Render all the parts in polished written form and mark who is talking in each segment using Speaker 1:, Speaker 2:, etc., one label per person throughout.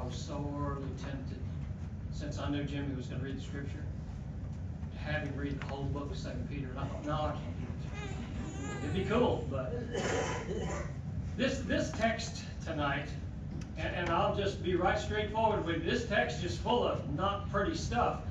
Speaker 1: was sorely tempted, since I knew Jimmy was going to read the scripture, to have him read the whole book of 2 Peter. And I thought, no, I can't do it. It'd be cool, but this text tonight, and I'll just be right straightforward with you, this text is full of not pretty stuff.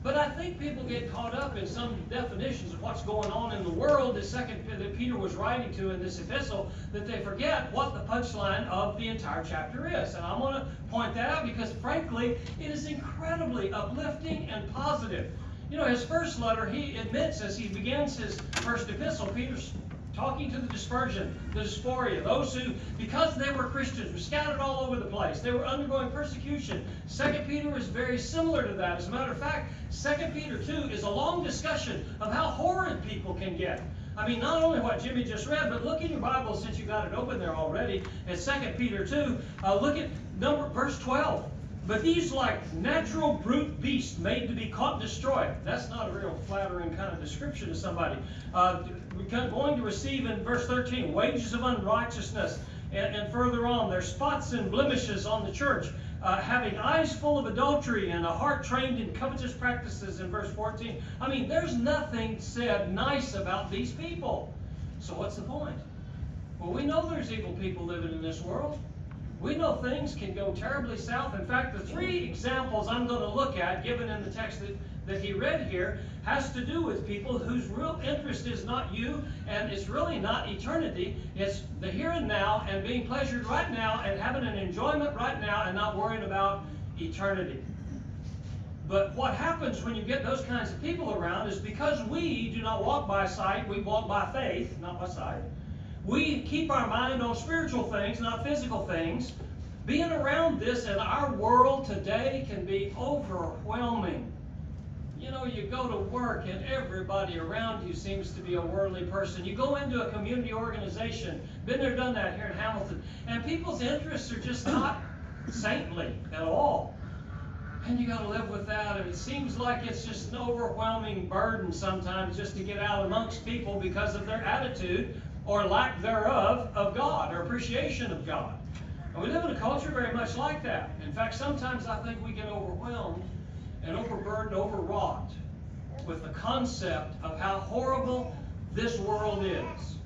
Speaker 1: But I think people get caught up in some definitions of what's going on in the world that Peter was writing to in this epistle, that they forget what the punchline of the entire chapter is. And I want to point that out because, frankly, it is incredibly uplifting and positive. You know, his first letter, he admits as he begins his first epistle, Peter's talking to the dispersion, the dysphoria, those who, because they were Christians, were scattered all over the place. They were undergoing persecution. 2 Peter is very similar to that. As a matter of fact, 2 Peter 2 is a long discussion of how horrid people can get. I mean, not only what Jimmy just read, but look in your Bible, since you got it open there already, at 2 Peter 2. Look at verse 12. But these like natural brute beasts made to be caught and destroyed. That's not a real flattering kind of description of somebody. We're going to receive in verse 13 wages of unrighteousness. And further on, there's spots and blemishes on the church. Having eyes full of adultery and a heart trained in covetous practices in verse 14. I mean, there's nothing said nice about these people. So what's the point? Well, we know there's evil people living in this world. We know things can go terribly south. In fact, the three examples I'm going to look at, given in the text that he read here, has to do with people whose real interest is not you, and it's really not eternity. It's the here and now, and being pleasured right now, and having an enjoyment right now, and not worrying about eternity. But what happens when you get those kinds of people around is because we do not walk by sight, we walk by faith, not by sight. We keep our mind on spiritual things, not physical things. Being around this in our world today can be overwhelming. You know, you go to work and everybody around you seems to be a worldly person. You go into a community organization, been there, done that here in Hamilton, and people's interests are just not saintly at all. And you got to live with that, and it seems like it's just an overwhelming burden sometimes just to get out amongst people because of their attitude or lack thereof of God, or appreciation of God. And we live in a culture very much like that. In fact, sometimes I think we get overwhelmed and overburdened, overwrought with the concept of how horrible this world is.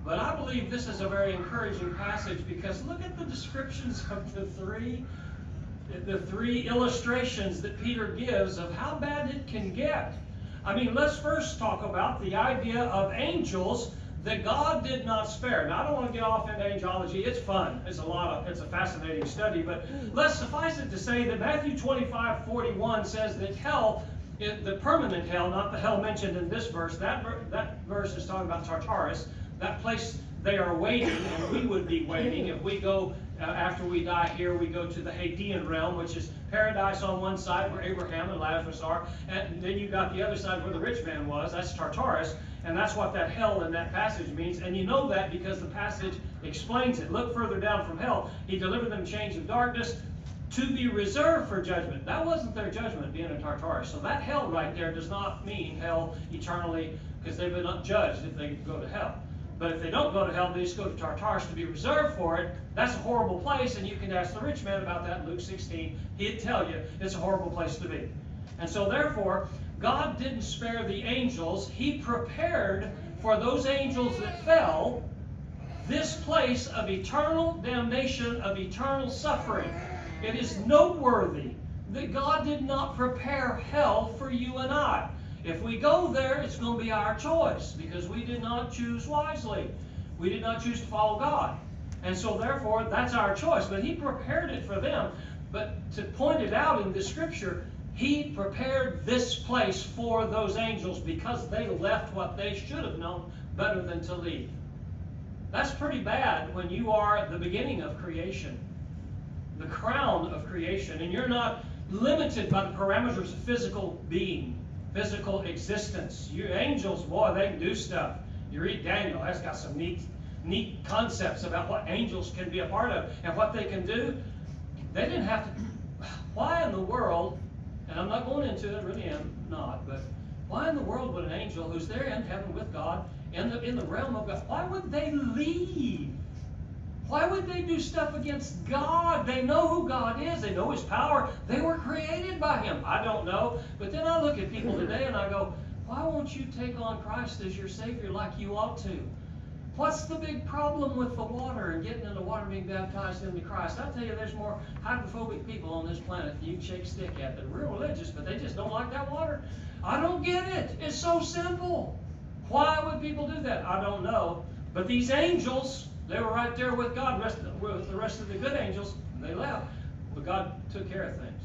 Speaker 1: But I believe this is a very encouraging passage because look at the descriptions of the three illustrations that Peter gives of how bad it can get. I mean, let's first talk about the idea of angels that God did not spare. Now, I don't want to get off into angelology. It's fun. It's a fascinating study. But let's suffice it to say that Matthew 25:41 says that hell, the permanent hell, not the hell mentioned in this verse, that verse is talking about Tartarus, that place they are waiting, and we would be waiting. If we go, after we die here, we go to the Hadean realm, which is paradise on one side where Abraham and Lazarus are, and then you got the other side where the rich man was. That's Tartarus. And that's what that hell in that passage means. And you know that because the passage explains it. Look further down from hell. He delivered them chains of darkness to be reserved for judgment. That wasn't their judgment, being in Tartarus. So that hell right there does not mean hell eternally, because they've been judged if they go to hell. But if they don't go to hell, they just go to Tartarus to be reserved for it. That's a horrible place, and you can ask the rich man about that in Luke 16. He'd tell you it's a horrible place to be. And so therefore, God didn't spare the angels. He prepared for those angels that fell this place of eternal damnation, of eternal suffering. It is noteworthy that God did not prepare hell for you and I. If we go there, it's going to be our choice because we did not choose wisely. We did not choose to follow God. And so therefore, that's our choice. But He prepared it for them. But to point it out in the Scripture, He prepared this place for those angels because they left what they should have known better than to leave. That's pretty bad when you are the beginning of creation, the crown of creation, and you're not limited by the parameters of physical being, physical existence. You angels, boy, they can do stuff. You read Daniel, that's got some neat concepts about what angels can be a part of and what they can do. They didn't have to. Why in the world? And I'm not going into it, I really am not, but why in the world would an angel who's there in heaven with God, in the realm of God, why would they leave Why would they do stuff against God? They know who God is. They know His power. They were created by Him. I don't know. But then I look at people today and I go, why won't you take on Christ as your Savior like you ought to? What's the big problem with the water and getting in the water and being baptized into Christ? I tell you, there's more hydrophobic people on this planet than you can shake a stick at. They're real religious, but they just don't like that water. I don't get it. It's so simple. Why would people do that? I don't know. But these angels, they were right there with God, with the rest of the good angels, and they left. But God took care of things.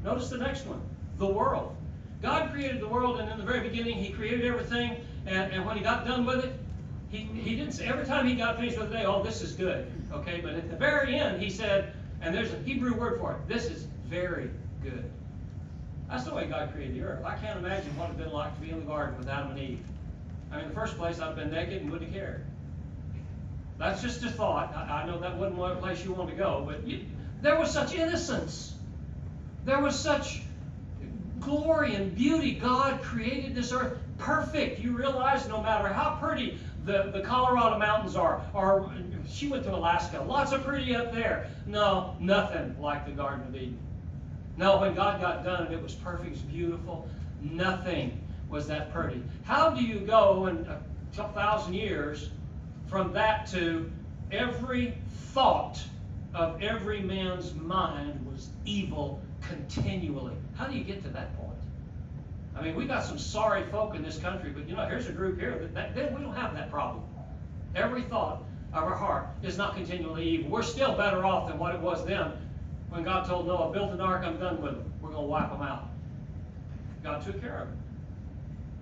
Speaker 1: Notice the next one, the world. God created the world, and in the very beginning, He created everything, and when He got done with it, He didn't say, every time He got finished with the day, oh, this is good, okay? But at the very end, He said, and there's a Hebrew word for it, this is very good. That's the way God created the earth. I can't imagine what it would have been like to be in the garden with Adam and Eve. I mean, in the first place, I'd have been naked and wouldn't have cared. That's just a thought. I know that wasn't one place you want to go, but there was such innocence. There was such glory and beauty. God created this earth perfect. You realize no matter how pretty the Colorado mountains are, or she went to Alaska, lots of pretty up there. No, nothing like the Garden of Eden. No, when God got done and it was perfect, it was beautiful, nothing was that pretty. How do you go in a couple thousand years from that to every thought of every man's mind was evil continually? How do you get to that point? I mean, we got some sorry folk in this country, but you know, here's a group here that we don't have that problem. Every thought of our heart is not continually evil. We're still better off than what it was then when God told Noah, build an ark, I'm done with them. We're going to wipe them out. God took care of it.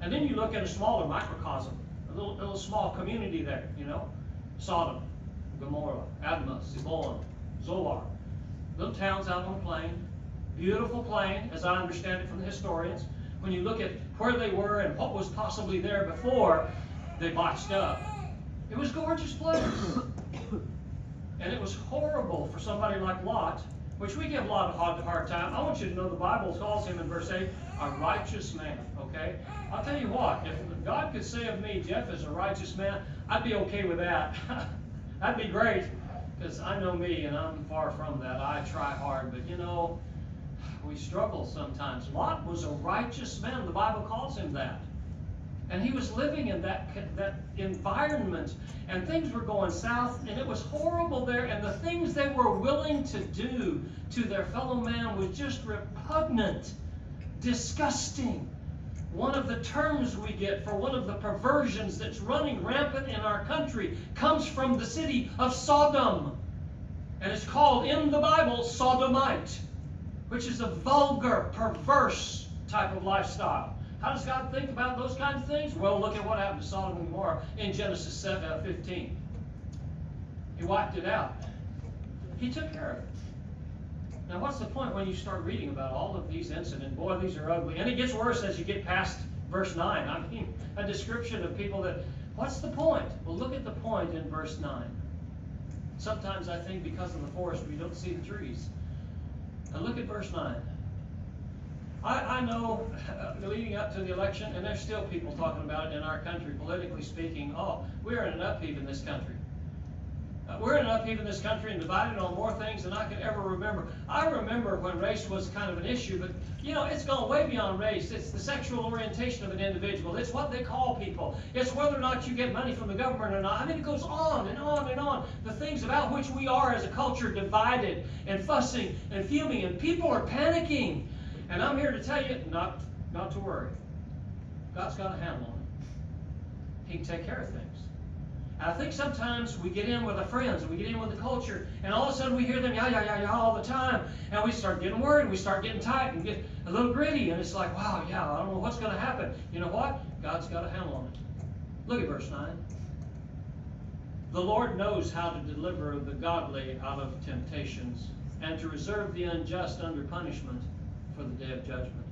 Speaker 1: And then you look at a smaller microcosm, a little small community there, you know, Sodom, Gomorrah, Admah, Zeboim, Zoar, little towns out on the plain, beautiful plain, as I understand it from the historians. When you look at where they were and what was possibly there before they botched up, it was a gorgeous place. And it was horrible for somebody like Lot, which we give Lot a hard time. I want you to know the Bible calls him in verse 8 a righteous man, okay? I'll tell you what, if God could say of me, Jeff is a righteous man, I'd be okay with that. That'd be great, because I know me and I'm far from that. I try hard, but you know, we struggle sometimes. Lot was a righteous man. The Bible calls him that. And he was living in that environment, and things were going south, and it was horrible there, and the things they were willing to do to their fellow man was just repugnant, disgusting. One of the terms we get for one of the perversions that's running rampant in our country comes from the city of Sodom, and it's called in the Bible Sodomite, which is a vulgar, perverse type of lifestyle. How does God think about those kinds of things? Well, look at what happened to Sodom and Gomorrah in Genesis 15. He wiped it out. He took care of it. Now, what's the point when you start reading about all of these incidents? Boy, these are ugly. And it gets worse as you get past verse 9. I mean, a description of people that, what's the point? Well, look at the point in verse 9. Sometimes I think because of the forest, we don't see the trees. Now, look at verse 9. I know leading up to the election, and there's still people talking about it in our country, politically speaking, oh, we're in an upheave in this country. We're in an upheave in this country and divided on more things than I can ever remember. I remember when race was kind of an issue, but, you know, it's gone way beyond race. It's the sexual orientation of an individual. It's what they call people. It's whether or not you get money from the government or not. I mean, it goes on and on and on. The things about which we are as a culture divided and fussing and fuming, and people are panicking. And I'm here to tell you not to worry. God's got a handle on it. He can take care of things. And I think sometimes we get in with our friends, and we get in with the culture, and all of a sudden we hear them yah all the time, and we start getting worried, we start getting tight, and get a little gritty, and it's like, wow, yeah, I don't know what's going to happen. You know what? God's got a handle on it. Look at verse 9. The Lord knows how to deliver the godly out of temptations, and to reserve the unjust under punishment for the day of judgment.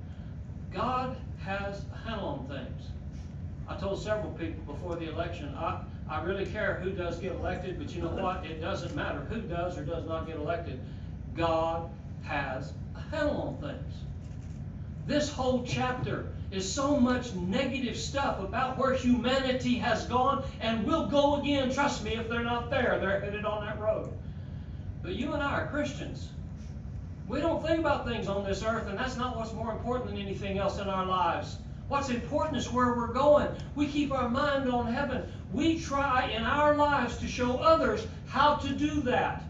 Speaker 1: God has a handle on things. I told several people before the election, I really care who does get elected, but you know what? It doesn't matter who does or does not get elected. God has a handle on things. This whole chapter is so much negative stuff about where humanity has gone and will go again. Trust me, if they're not there, they're headed on that road. But you and I are Christians. We don't think about things on this earth, and that's not what's more important than anything else in our lives. What's important is where we're going. We keep our mind on heaven. We try in our lives to show others how to do that.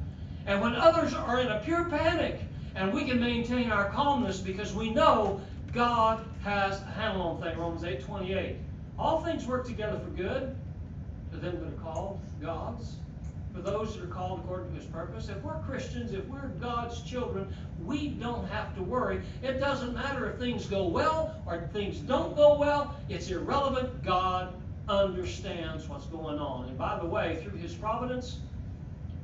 Speaker 1: And when others are in a pure panic, and we can maintain our calmness because we know God has a handle on things. Romans 8:28. All things work together for good to them that are called God's, for those that are called according to His purpose. If we're Christians, if we're God's children, we don't have to worry. It doesn't matter if things go well or things don't go well. It's irrelevant. God understands what's going on. And by the way, through His providence,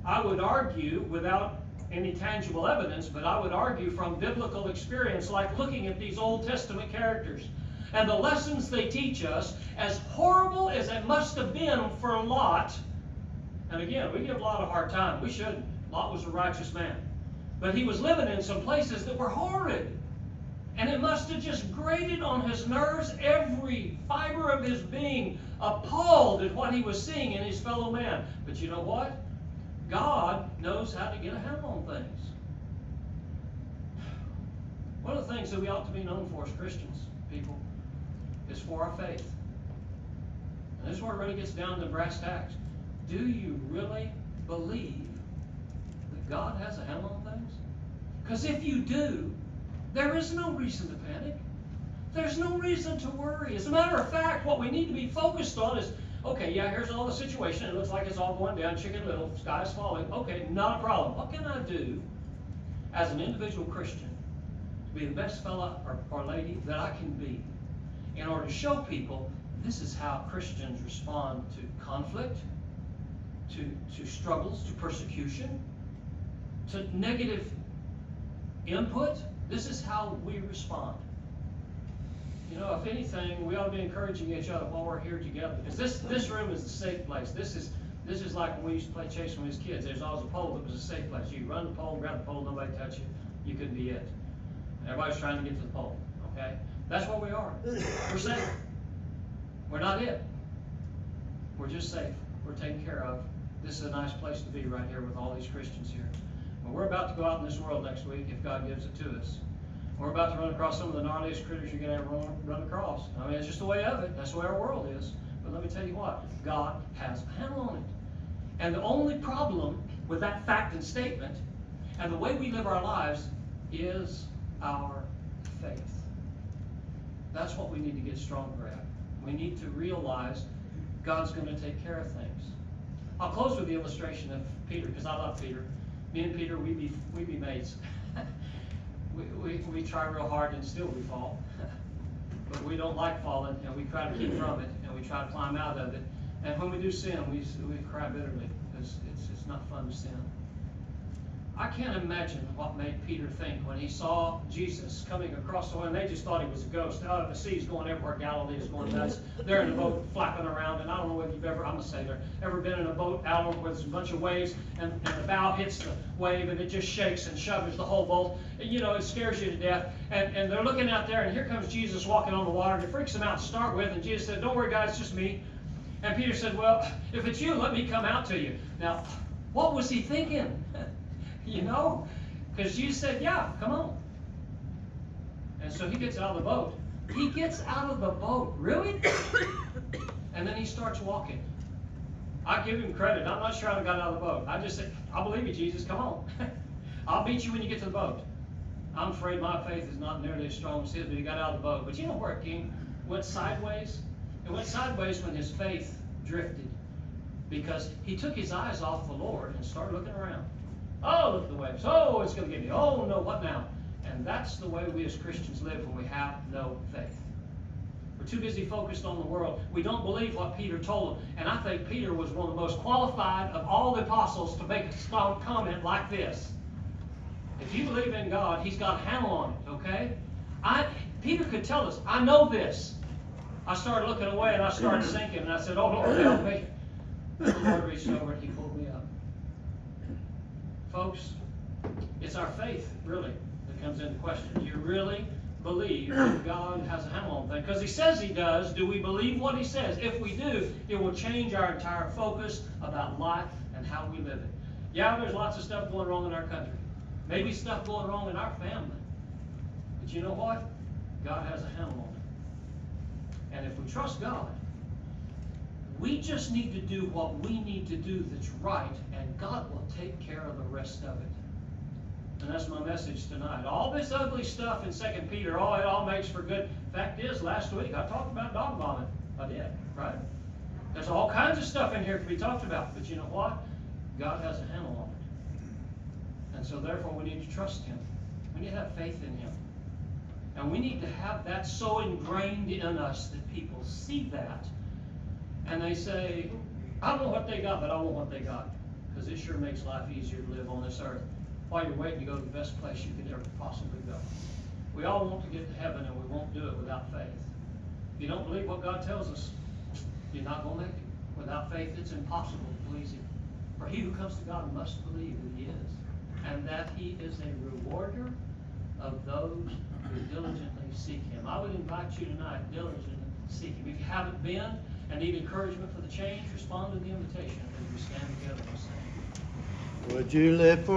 Speaker 1: I would argue, without any tangible evidence, but I would argue from biblical experience, like looking at these Old Testament characters and the lessons they teach us, as horrible as it must have been for Lot. And again, we give Lot a hard time. We shouldn't. Lot was a righteous man. But he was living in some places that were horrid. And it must have just grated on his nerves, every fiber of his being, appalled at what he was seeing in his fellow man. But you know what? God knows how to get a handle on things. One of the things that we ought to be known for as Christians, people, is for our faith. And this is where it really gets down to brass tacks. Do you really believe that God has a handle on things? Because if you do, there is no reason to panic. There's no reason to worry. As a matter of fact, what we need to be focused on is, okay, yeah, here's all the situation. It looks like it's all going down, Chicken Little, sky's falling. Okay, not a problem. What can I do as an individual Christian to be the best fella or lady that I can be in order to show people this is how Christians respond to conflict, to struggles, to persecution, to negative input? This is how we respond. You know, if anything, we ought to be encouraging each other while we're here together. Because this room is a safe place. This is like when we used to play chase when we was kids. There's always a pole that was a safe place. You run the pole, grab the pole, nobody touch you. You couldn't be it. And everybody's trying to get to the pole. Okay? That's what we are. We're safe. We're not it. We're just safe. We're taken care of. This is a nice place to be right here with all these Christians here. But we're about to go out in this world next week if God gives it to us. We're about to run across some of the gnarliest critters you're going to ever run across. I mean, it's just the way of it. That's the way our world is. But let me tell you what, God has a handle on it. And the only problem with that fact and statement and the way we live our lives is our faith. That's what we need to get stronger at. We need to realize God's going to take care of things. I'll close with the illustration of Peter, because I love Peter. Me and Peter, we be mates. We try real hard and still we fall. But we don't like falling, and we try to keep from it, and we try to climb out of it. And when we do sin, we cry bitterly, because it's not fun to sin. I can't imagine what made Peter think when he saw Jesus coming across the way, and they just thought he was a ghost. The sea's going everywhere. Galilee is going nuts. They're in a boat flapping around, and I don't know whether you've ever, I'm a sailor, ever been in a boat out where there's a bunch of waves, and the bow hits the wave, and it just shakes and shudders the whole boat. You know, it scares you to death. And they're looking out there, and here comes Jesus walking on the water, and it freaks them out to start with, and Jesus said, "Don't worry, guys, it's just me." And Peter said, "Well, if it's you, let me come out to you." Now, what was he thinking? You know? Because Jesus said, "Yeah, come on." And so he gets out of the boat. He gets out of the boat. Really? And then he starts walking. I give him credit. I'm not sure how he got out of the boat. I just said, "I believe you, Jesus. Come on. I'll beat you when you get to the boat." I'm afraid my faith is not nearly as strong as his, but he got out of the boat. But you know where it came? It went sideways. It went sideways when his faith drifted. Because he took his eyes off the Lord and started looking around. Oh, look at the waves. Oh, it's going to get me. Oh, no, what now? And that's the way we as Christians live when we have no faith. We're too busy focused on the world. We don't believe what Peter told them. And I think Peter was one of the most qualified of all the apostles to make a comment like this. If you believe in God, He's got a handle on it, okay? Peter could tell us, "I know this." I started looking away and I started sinking, and I said, "Oh, Lord, help me." And the Lord reached over and He pulled me up. Folks, it's our faith, really, that comes into question. Do you really believe that God has a handle on things? Because He says He does. Do we believe what He says? If we do, it will change our entire focus about life and how we live it. Yeah, there's lots of stuff going wrong in our country. Maybe stuff going wrong in our family. But you know what? God has a handle on it. And if we trust God, we just need to do what we need to do that's right, and God will take care of the rest of it. And that's my message tonight. All this ugly stuff in 2 Peter, oh, it all makes for good. Fact is, last week I talked about dog vomit. I did, right? There's all kinds of stuff in here to be talked about. But you know what? God has a handle on it. And so therefore we need to trust Him. We need to have faith in Him. And we need to have that so ingrained in us that people see that. And they say, I don't know what they got, but I want what they got. Because it sure makes life easier to live on this earth while you're waiting to go to the best place you could ever possibly go. We all want to get to heaven, and we won't do it without faith. If you don't believe what God tells us, you're not going to make it. Without faith, it's impossible to please Him. For he who comes to God must believe that He is, and that He is a rewarder of those who diligently seek Him. I would invite you tonight, diligently seek Him. If you haven't been and need encouragement for the change, respond to the invitation as we stand together and sing.
Speaker 2: Would you lift for